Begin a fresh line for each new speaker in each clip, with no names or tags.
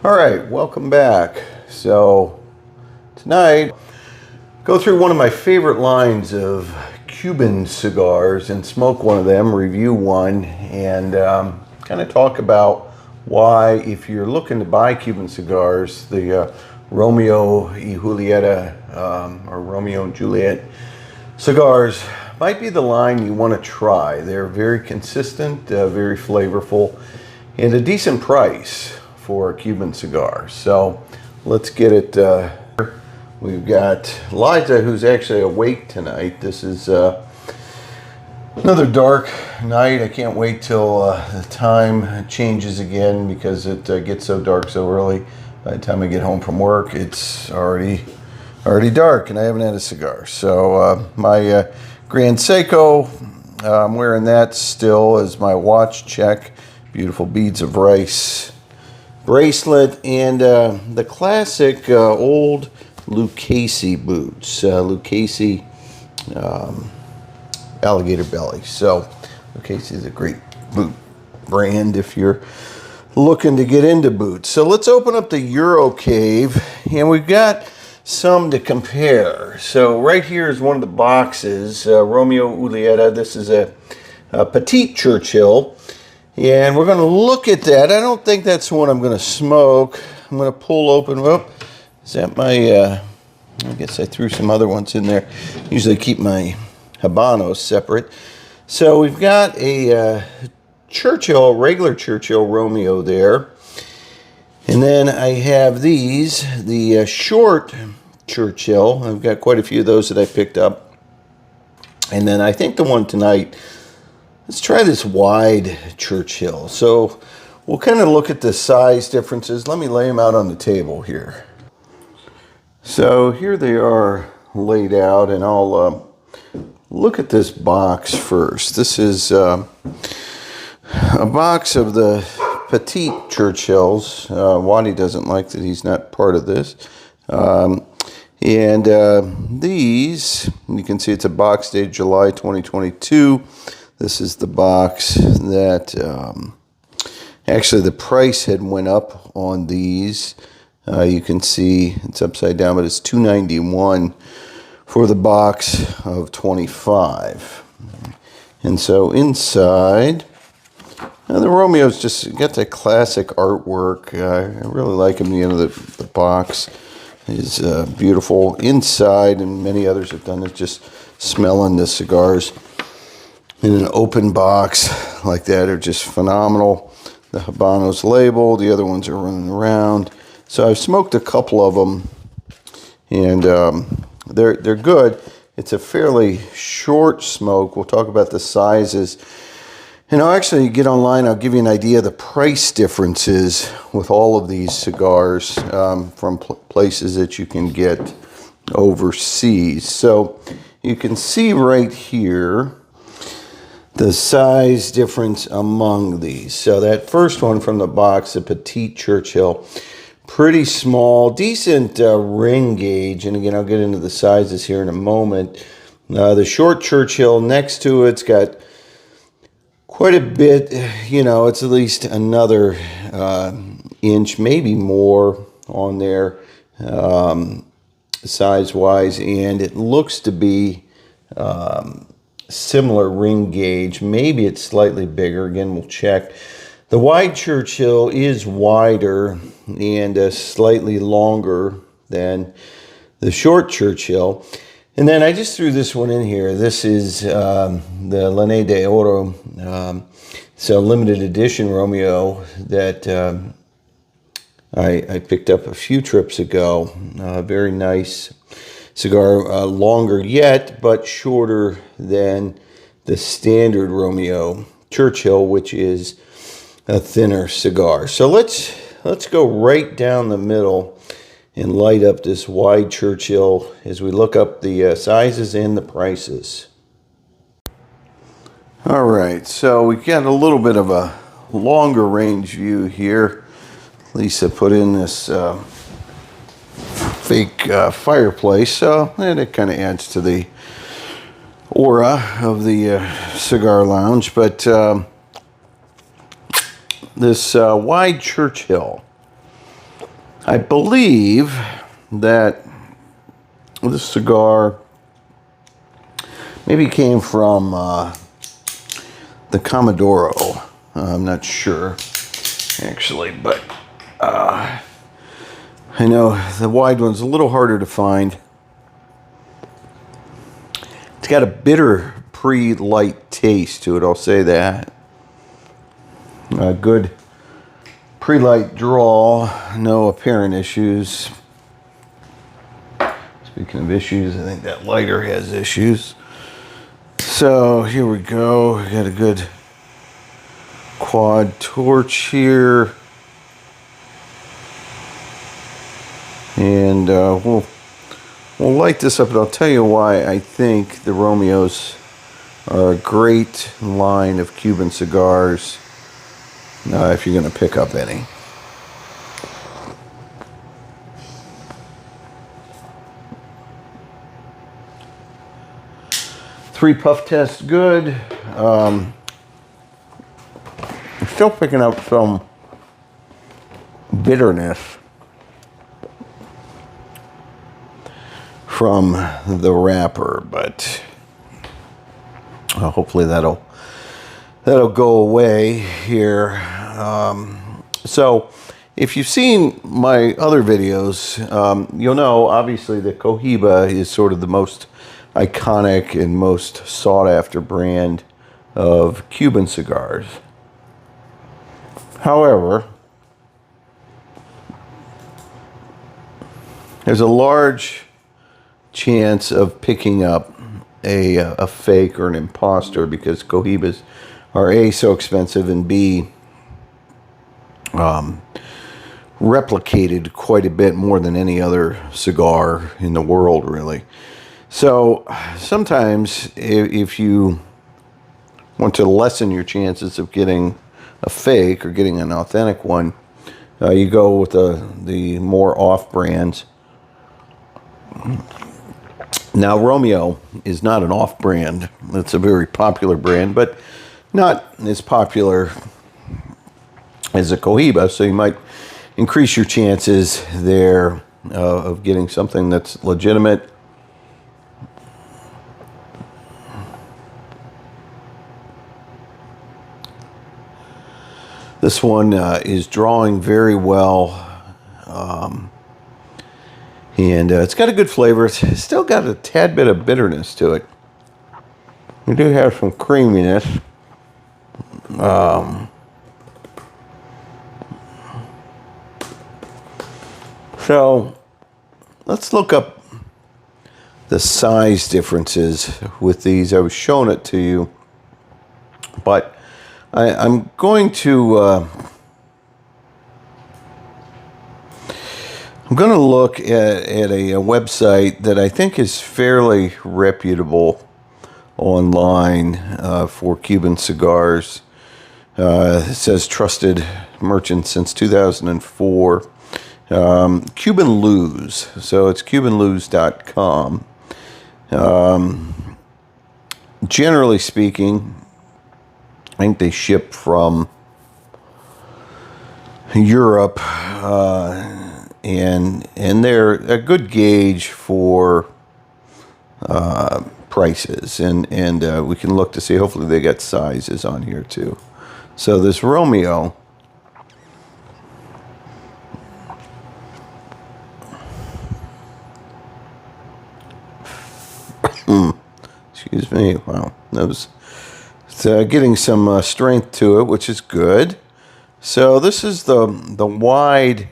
All right, welcome back. So tonight, go through one of my favorite lines of Cuban cigars and smoke one of them, review one, and kind of talk about why, if you're looking to buy Cuban cigars, the Romeo y Julieta or Romeo and Juliet cigars might be the line you want to try. They're very consistent, very flavorful, and a decent price for a Cuban cigar. So let's get it. We've got Liza, who's actually awake tonight. This is another dark night. I can't wait till the time changes again because it gets so dark so early. By the time I get home from work, it's already dark, and I haven't had a cigar. So my Grand Seiko, I'm wearing that still as my watch check. Beautiful beads of rice bracelet, and the classic old Lucchese boots, Lucchese alligator belly. So Lucchese is a great boot brand if you're looking to get into boots. So let's open up the Euro Cave, and we've got some to compare. So right here is one of the boxes, Romeo y Julieta. This is a Petit Churchill. And we're going to look at that. I don't think that's the one I'm going to smoke. I'm going to pull open. Oh, is that my, I guess I threw some other ones in there. Usually keep my Habanos separate. So we've got a Churchill, regular Churchill Romeo there. And then I have these, the short Churchill. I've got quite a few of those that I picked up. And then I think the one tonight, let's try this Wide Churchill. So we'll kind of look at the size differences. Let me lay them out on the table here. So here they are laid out, and I'll look at this box first. This is a box of the Petit Churchills. Waddy doesn't like that he's not part of this. These, you can see it's a box dated July 2022. This is the box that actually the price had went up on these. You can see it's upside down, but it's $291 for the box of 25. And so inside, the Romeo's just got that classic artwork. I really like them. The end of the box is beautiful. Inside, and many others have done it, just smelling the cigars in an open box like that are just phenomenal. The Habanos label, the other ones are running around. So I've smoked a couple of them, and they're good. It's a fairly short smoke. We'll talk about the sizes. And I'll actually get online. I'll give you an idea of the price differences with all of these cigars from places that you can get overseas. So you can see right here the size difference among these. So that first one from the box, the Petit Churchill, pretty small, decent ring gauge. And again, I'll get into the sizes here in a moment. The short Churchill next to it's got quite a bit, you know, it's at least another inch, maybe more on there size-wise. And it looks to be similar ring gauge. Maybe it's slightly bigger. Again, we'll check. The Wide Churchill is wider and slightly longer than the short Churchill. And then I just threw this one in here. This is the Lane de Oro. It's a limited edition Romeo that I picked up a few trips ago. Very nice cigar, longer yet, but shorter than the standard Romeo Churchill, which is a thinner cigar. So let's go right down the middle and light up this Wide Churchill as we look up the sizes and the prices. All right, so we got a little bit of a longer range view here. Lisa put in this fake fireplace, so it kind of adds to the aura of the cigar lounge. But this Wide Churchill, I believe that this cigar maybe came from the Comodoro. I'm not sure, actually, but I know the wide one's a little harder to find. It's got a bitter pre-light taste to it, I'll say that. A good pre-light draw, no apparent issues. Speaking of issues, I think that lighter has issues. So here we go. We got a good quad torch here. And we'll light this up, and I'll tell you why I think the Romeos are a great line of Cuban cigars if you're going to pick up any. Three puff test good. I'm still picking up some bitterness from the wrapper, but hopefully that'll go away here. So if you've seen my other videos, you'll know obviously that Cohiba is sort of the most iconic and most sought after brand of Cuban cigars. However, there's a large chance of picking up a fake or an imposter because Cohibas are A, so expensive, and B, replicated quite a bit more than any other cigar in the world, really. So sometimes if you want to lessen your chances of getting a fake or getting an authentic one, you go with the more off brands. Now, Romeo is not an off brand. It's a very popular brand, but not as popular as a Cohiba, so you might increase your chances there of getting something that's legitimate. This one is drawing very well, and it's got a good flavor. It's still got a tad bit of bitterness to it. We do have some creaminess. So let's look up the size differences with these. I was showing it to you, but I'm going to look at a website that I think is fairly reputable online for Cuban cigars. It says trusted merchant since 2004. Cuban Luz, so it's cubanluz.com. Generally speaking, I think they ship from Europe, and they're a good gauge for prices, and we can look to see. Hopefully, they got sizes on here too. So this Romeo, excuse me. Wow, that was. It's getting some strength to it, which is good. So this is the Wide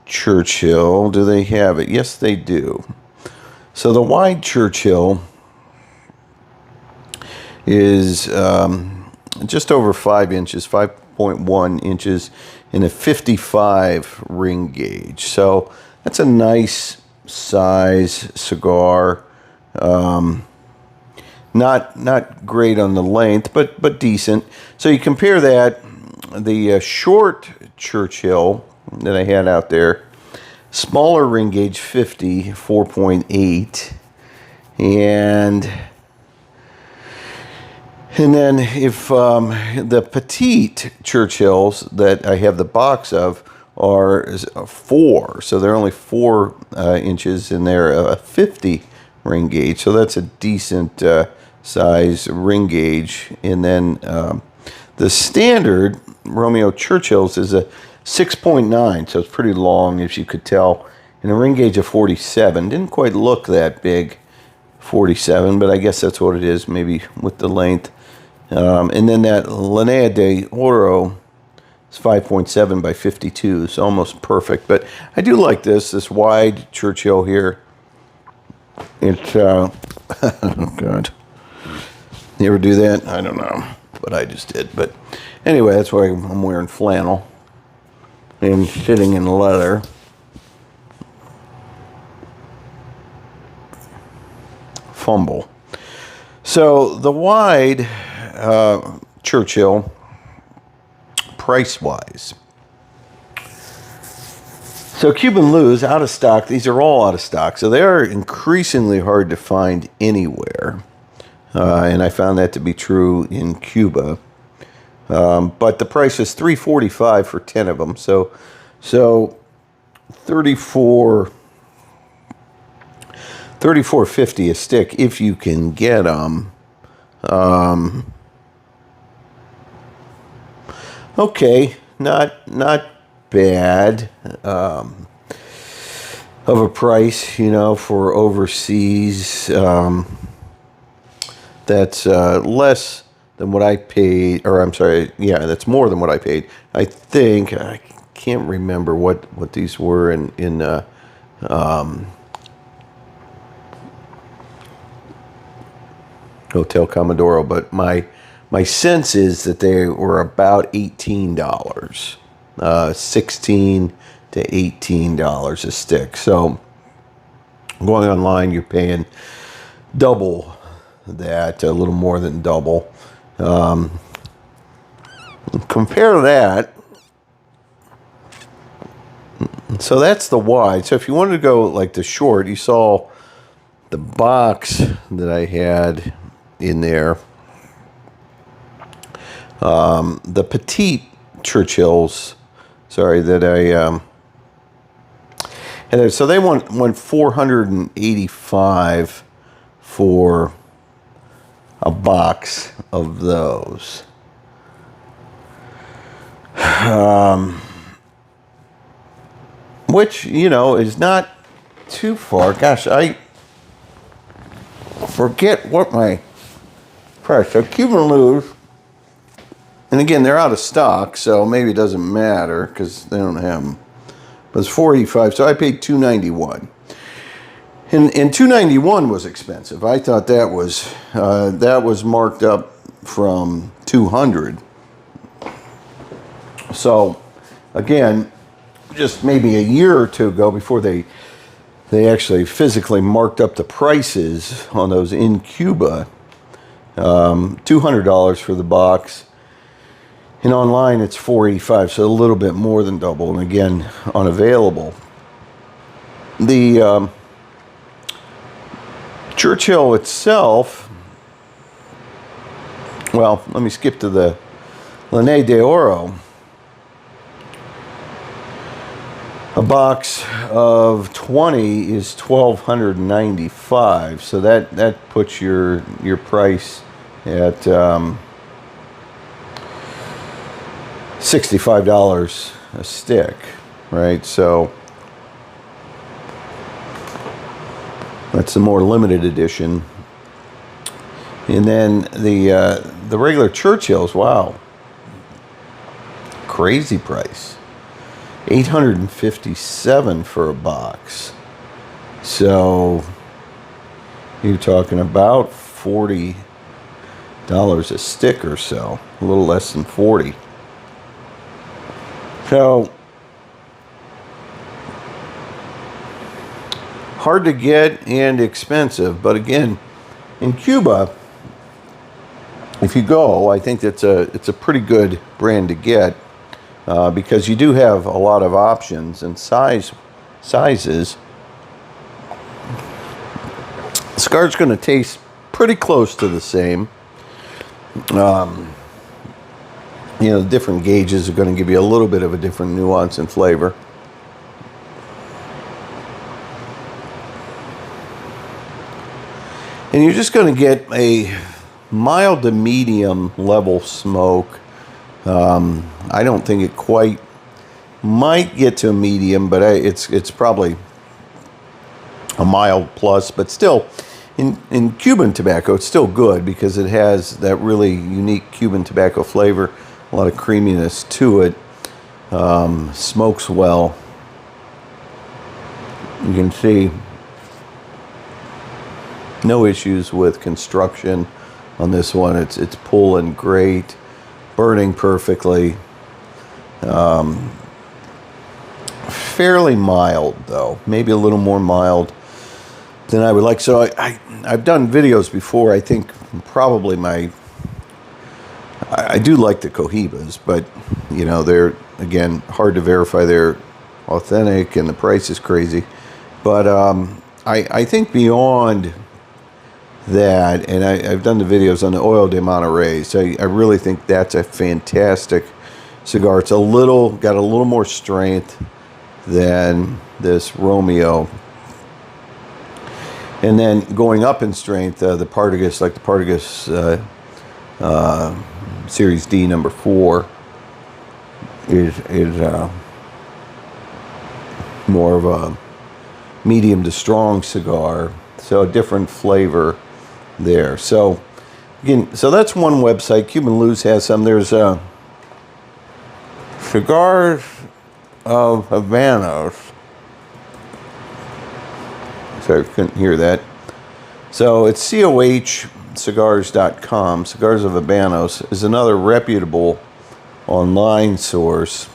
Churchill. Do they have it? Yes, they do. So the Wide Churchill is just over 5 inches, 5.1 inches in a 55 ring gauge. So that's a nice size cigar. Not great on the length, but decent. So you compare that, the short Churchill that I had out there, smaller ring gauge, 50, 4.8, and then if the Petit Churchills that I have the box of are 4, so they're only 4 inches, and they're a 50 ring gauge, so that's a decent size ring gauge. And then the standard Romeo Churchill's is a 6.9, so it's pretty long, as you could tell, and a ring gauge of 47. Didn't quite look that big, 47, but I guess that's what it is, maybe with the length. And then that Linea de Oro is 5.7 by 52, so almost perfect. But I do like this Wide Churchill here. It's, oh God. You ever do that? I don't know, but I just did. But anyway, that's why I'm wearing flannel and sitting in leather. Fumble. So the Wide Churchill, price-wise. So Cuban Lou's out of stock. These are all out of stock. So they are increasingly hard to find anywhere. And I found that to be true in Cuba. But the price is $3.45 for 10 of them. So $34.50 a stick if you can get them. Okay, not bad of a price, for overseas. That's less than what I paid, or I'm sorry, yeah, that's more than what I paid. I think, I can't remember what these were in Hotel Comodoro, but my sense is that they were about $18, $16 to $18 a stick. So going online, you're paying double that, a little more than double. Compare that. So that's the wide. So if you wanted to go like the short, you saw the box that I had in there. The Petit Churchills, sorry, that I and so they went $485 for a box of those. Which, is not too far. Gosh, I forget what my price. So Cuban Lou's, and again, they're out of stock, so maybe it doesn't matter because they don't have them. But it's $4.85, so I paid $2.91. And $2.91 was expensive. I thought that was marked up from $200. So again, just maybe a year or two ago, before they actually physically marked up the prices on those in Cuba, $200 for the box. And online, it's $4.85, so a little bit more than double. And again, unavailable. The Churchill itself, well, let me skip to the Linea de Oro. A box of 20 is $1,295, so that puts your price at $65 a stick, right? So that's the more limited edition. And then the regular Churchills, wow, crazy price. $857 for a box. So you're talking about $40 a stick or so, a little less than 40. So hard to get and expensive, but again, in Cuba, if you go, I think it's a pretty good brand to get. Because you do have a lot of options and sizes. The cigar's going to taste pretty close to the same. You know, the different gauges are going to give you a little bit of a different nuance and flavor. And you're just going to get a mild to medium level smoke. I don't think it quite might get to a medium, but it's probably a mild plus. But still, in Cuban tobacco, it's still good because it has that really unique Cuban tobacco flavor, a lot of creaminess to it. Smokes well. You can see no issues with construction on this one. It's pulling great, burning perfectly. Fairly mild though, maybe a little more mild than I would like. So I've done videos before. I think probably I do like the Cohibas, but you know, they're again hard to verify they're authentic and the price is crazy. But I think beyond that, and I've done the videos on the Oil de Monterey, so I really think that's a fantastic cigar. It's got a little more strength than this Romeo. And then going up in strength, the Partagas, like the Partagas Series D number 4, is more of a medium to strong cigar, so a different flavor there. So again, so that's one website. Cuban Luz has some. There's Cigars of Habanos. Sorry, couldn't hear that. So it's COHcigars.com. Cigars of Habanos is another reputable online source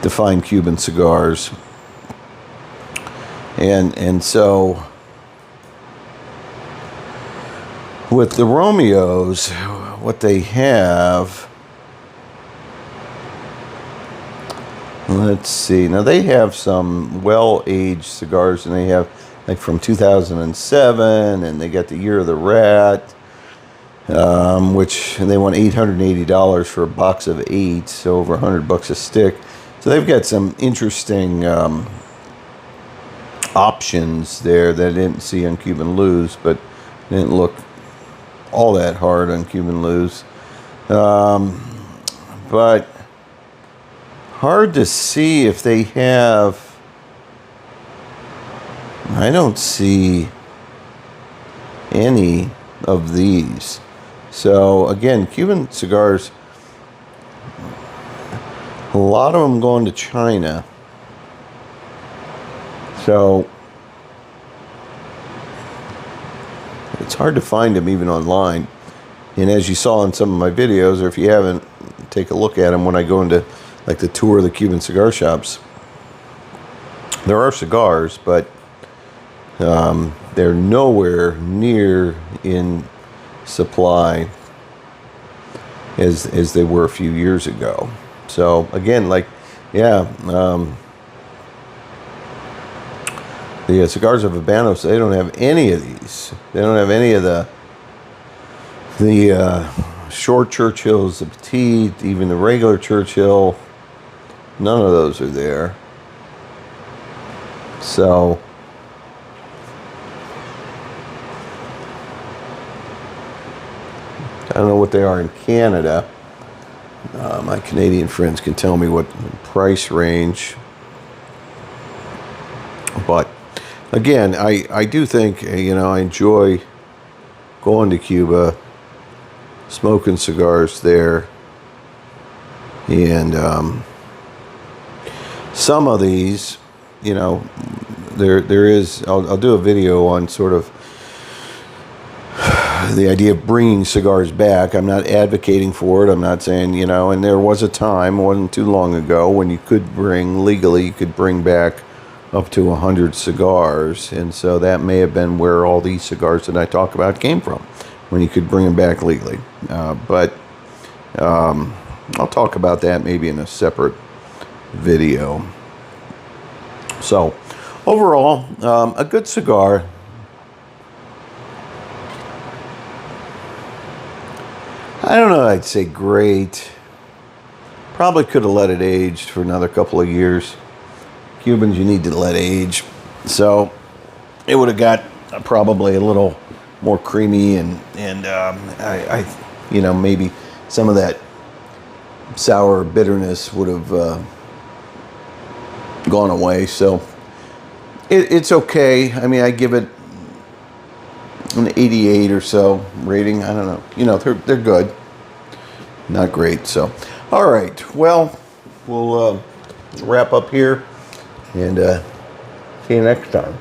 to find Cuban cigars. And so with the Romeos, what they have, let's see. Now they have some well-aged cigars, and they have like from 2007, and they got the Year of the Rat, which they want $880 for a box of 8, so over $100 a stick. So they've got some interesting options there that I didn't see on Cuban Luz, but didn't look all that hard on Cuban Luz. But hard to see if they have. I don't see any of these. So again, Cuban cigars, a lot of them going to China. So it's hard to find them even online. And as you saw in some of my videos, or if you haven't, take a look at them when I go into like the tour of the Cuban cigar shops. There are cigars, but they're nowhere near in supply as they were a few years ago. So again, like, yeah, the Cigars of Habanos, they don't have any of these. They don't have any of the short Churchills, the Petit, even the regular Churchill. None of those are there. So I don't know what they are in Canada. My Canadian friends can tell me what price range. But again, I do think, you know, I enjoy going to Cuba, smoking cigars there, and some of these, you know, there is. I'll do a video on sort of the idea of bringing cigars back. I'm not advocating for it. I'm not saying, you know, and there was a time, it wasn't too long ago, when you could bring, legally, you could bring back up to 100 cigars. And so that may have been where all these cigars that I talk about came from, when you could bring them back legally. But I'll talk about that maybe in a separate video. So overall, a good cigar. I don't know, I'd say great. Probably could have let it age for another couple of years. Cubans, you need to let age. So it would have got probably a little more creamy, and I maybe some of that sour bitterness would have gone away. So it's okay. I mean, I give it an 88 or so rating. I don't know. They're good. Not great. So, all right. Well, we'll wrap up here and see you next time.